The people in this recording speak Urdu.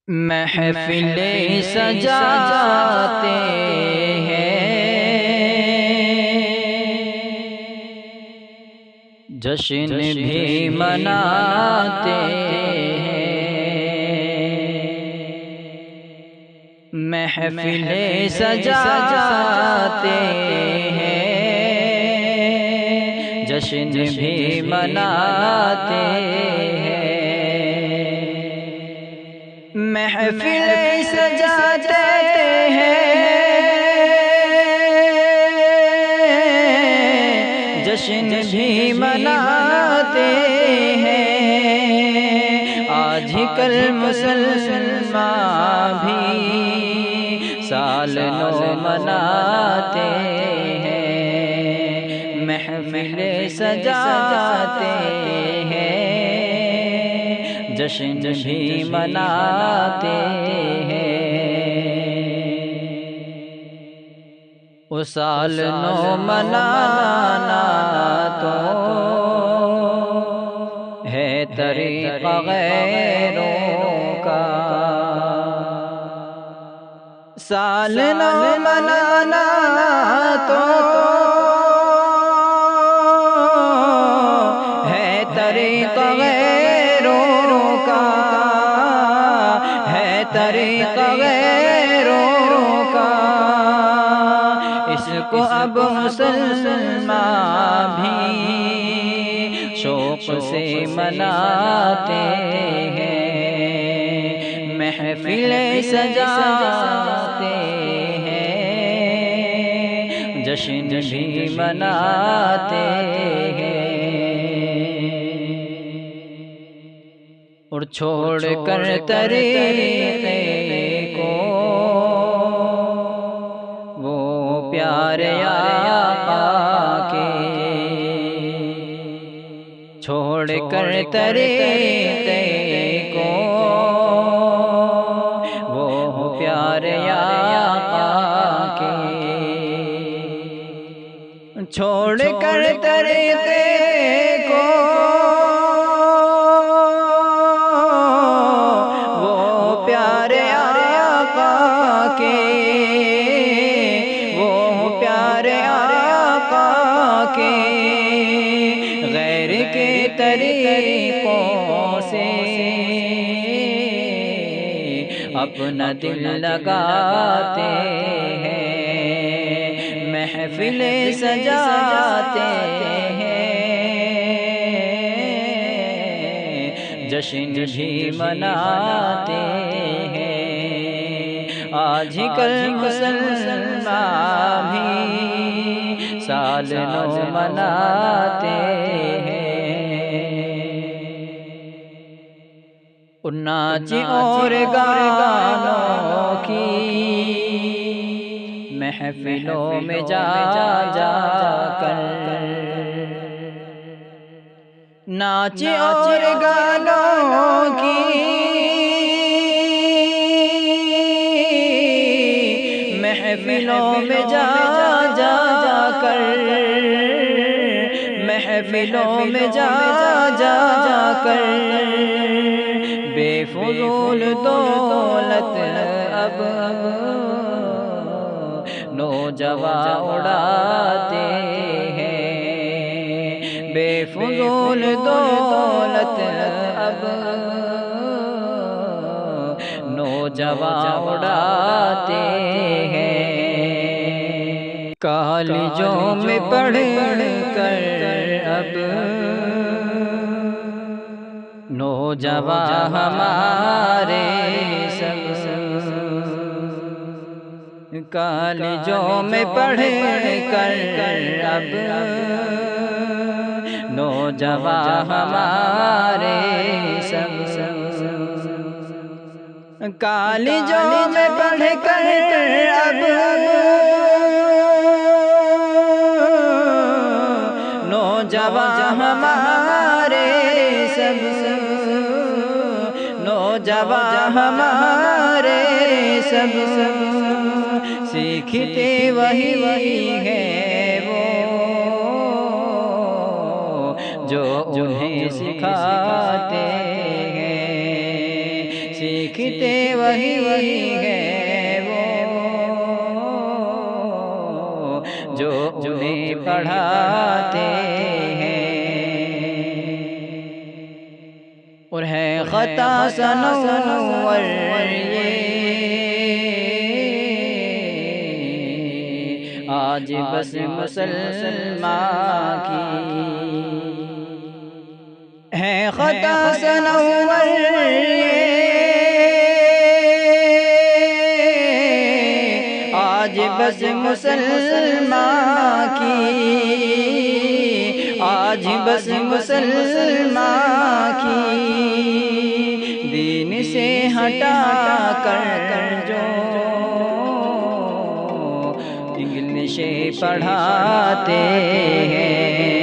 محفلیں سجاتے ہیں، جشن بھی مناتے ہیں۔ محفلیں سجاتے ہیں، جشن بھی مناتے ہیں۔ محفلیں سجاتے ہیں، جشن بھی مناتے ہیں۔ آج کل مسلمان بھی سال نو مناتے ہیں۔ محفلیں سجاتے ہیں، جشن بھی مناتے ہیں۔ وہ سال نو منانا تو ہے طریقہ غیروں کا، سال نو منانا تو ہے طریقہ غیروں کا، ہے طریقہ غیروں کا۔ اس کو اب مسلمان بھی شوق سے مناتے ہیں۔ محفلیں سجاتے ہیں، جشن بھی مناتے ہیں۔ اور چھوڑ کر طریقے کو وہ پیارے آقا کے، چھوڑ کر طریقے کو وہ پیارے آقا کے، چھوڑ کر طریقے کو وہ پیارے آقا کے، وہ پیارے آقا کے، غیر کے طریقوں سے اپنا دل لگاتے ہیں۔ محفلیں سجاتے ہیں، جشن بھی مناتے ہیں۔ آج کل مسلمان بھی سال نو مناتے ہیں۔ اور ناچ اور گانوں کی محفلوں میں جا جا کر، ناچ اور گانوں کی محفلوں میں جا جا کر، محفلوں میں جا جا کر، بے فضول دولت اب نوجوان اڑاتے ہیں۔ بے فضول دولت اب نوجوان اڑاتے ہیں۔ کالجوں میں پڑھ کر اب نوجوان ہمارے سب، کالجوں میں پڑھ کر اب نوجوان ہمارے سب، کالجوں میں پڑھ کر اب نوجوان ہمارے سب، نوجوان ہمارے سب، سیکھتے وہی ہے وہ جو انہیں سکھاتے ہیں۔ سیکھتے وہی ہے وہ جو انہیں پڑھاتے ہیں، اور ہے خطا سنور یہ آج بس مسلمان کی، ہے خطا سنور یہ آج بس مسلمان کی، آج بس مسلمان کی، دین سے ہٹا کر جو انگلش پڑھاتے ہیں،